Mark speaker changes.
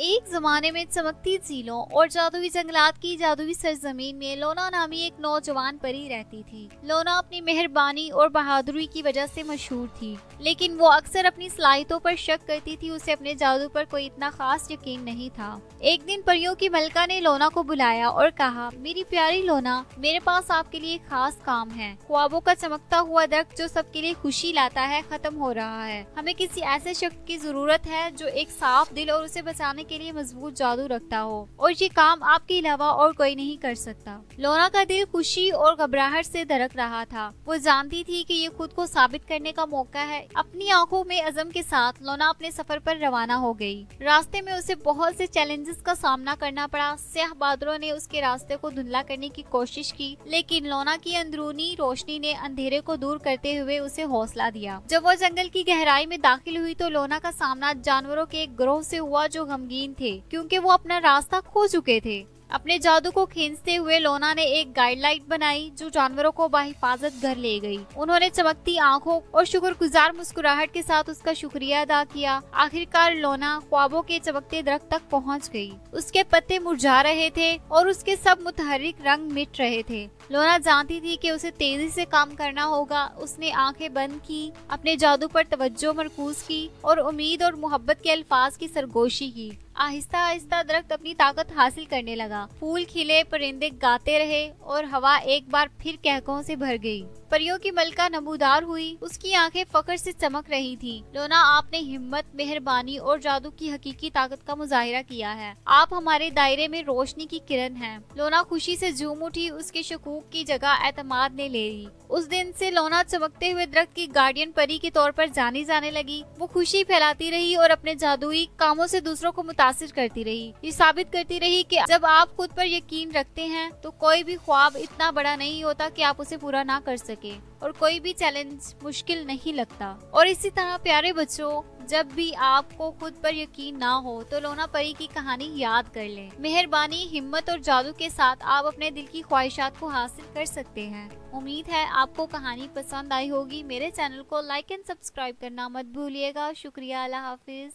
Speaker 1: एक जमाने में चमकती झीलों और जादुई जंगलात की जादुई सरजमीन में लोना नामी एक नौजवान परी रहती थी। लोना अपनी मेहरबानी और बहादुरी की वजह से मशहूर थी, लेकिन वो अक्सर अपनी सलाहियतों पर शक करती थी। उसे अपने जादू पर कोई इतना खास यकीन नहीं था। एक दिन परियों की मलका ने लोना को बुलाया और कहा, मेरी प्यारी लोना, मेरे पास आपके लिए एक खास काम है। ख्वाबों का चमकता हुआ दरख्त जो सबके लिए खुशी लाता है खत्म हो रहा है। हमें किसी ऐसे शख्स की जरूरत है जो एक साफ दिल और उसे बचाने के लिए मजबूत जादू रखता हो, और ये काम आपके अलावा और कोई नहीं कर सकता। लोना का दिल खुशी और घबराहट से धड़क रहा था। वो जानती थी कि ये खुद को साबित करने का मौका है। अपनी आंखों में अज़म के साथ लोना अपने सफर पर रवाना हो गई। रास्ते में उसे बहुत से चैलेंजेस का सामना करना पड़ा। स्याह बादलों ने उसके रास्ते को धुंधला करने की कोशिश की, लेकिन लोना की अंदरूनी रोशनी ने अंधेरे को दूर करते हुए उसे हौसला दिया। जब वो जंगल की गहराई में दाखिल हुई तो लोना का सामना जानवरों के एक ग्रोह से हुआ जो गमगीन थे, क्योंकि वो अपना रास्ता खो चुके थे। अपने जादू को खींचते हुए लोना ने एक गाइडलाइन बनाई जो जानवरों को बाहिफाजत घर ले गई। उन्होंने चमकती आंखों और शुक्रगुजार मुस्कुराहट के साथ उसका शुक्रिया अदा किया। आखिरकार लोना ख्वाबों के चमकते दरख्त तक पहुंच गई। उसके पत्ते मुरझा रहे थे और उसके सब मुतहर्रिक रंग मिट रहे थे। लोना जानती थी कि उसे तेजी से काम करना होगा। उसने आंखें बंद की, अपने जादू पर तवज्जो मरकूज की और उम्मीद और मोहब्बत के अल्फाज की सरगोशी की। आहिस्ता आहिस्ता दरख्त अपनी ताकत हासिल करने लगा। फूल खिले, परिंदे गाते रहे और हवा एक बार फिर कहकों से भर गई। परियों की मलका नमूदार हुई। उसकी आंखें फख्र से चमक रही थी। लोना, आपने हिम्मत, मेहरबानी और जादू की हकीकी ताकत का मुजाहिरा किया है। आप हमारे दायरे में रोशनी की किरण हैं। लोना खुशी से झूम उठी। उसके शकूक की जगह एतमाद ने ले ली। उस दिन से लोना चमकते हुए दरख्त की गार्डियन परी के तौर पर जानी जाने लगी। वो खुशी फैलाती रही और अपने जादुई कामों से दूसरों को मुतासिर करती रही। ये साबित करती रही कि जब आप खुद पर यकीन रखते हैं तो कोई भी ख्वाब इतना बड़ा नहीं होता कि आप उसे पूरा ना कर सके, और कोई भी चैलेंज मुश्किल नहीं लगता। और इसी तरह प्यारे बच्चों, जब भी आपको खुद पर यकीन ना हो तो लोना परी की कहानी याद कर लें। मेहरबानी, हिम्मत और जादू के साथ आप अपने दिल की ख्वाहिशात को हासिल कर सकते हैं। उम्मीद है आपको कहानी पसंद आई होगी। मेरे चैनल को लाइक एंड सब्सक्राइब करना मत भूलिएगा। शुक्रिया। अल्लाह हाफिज।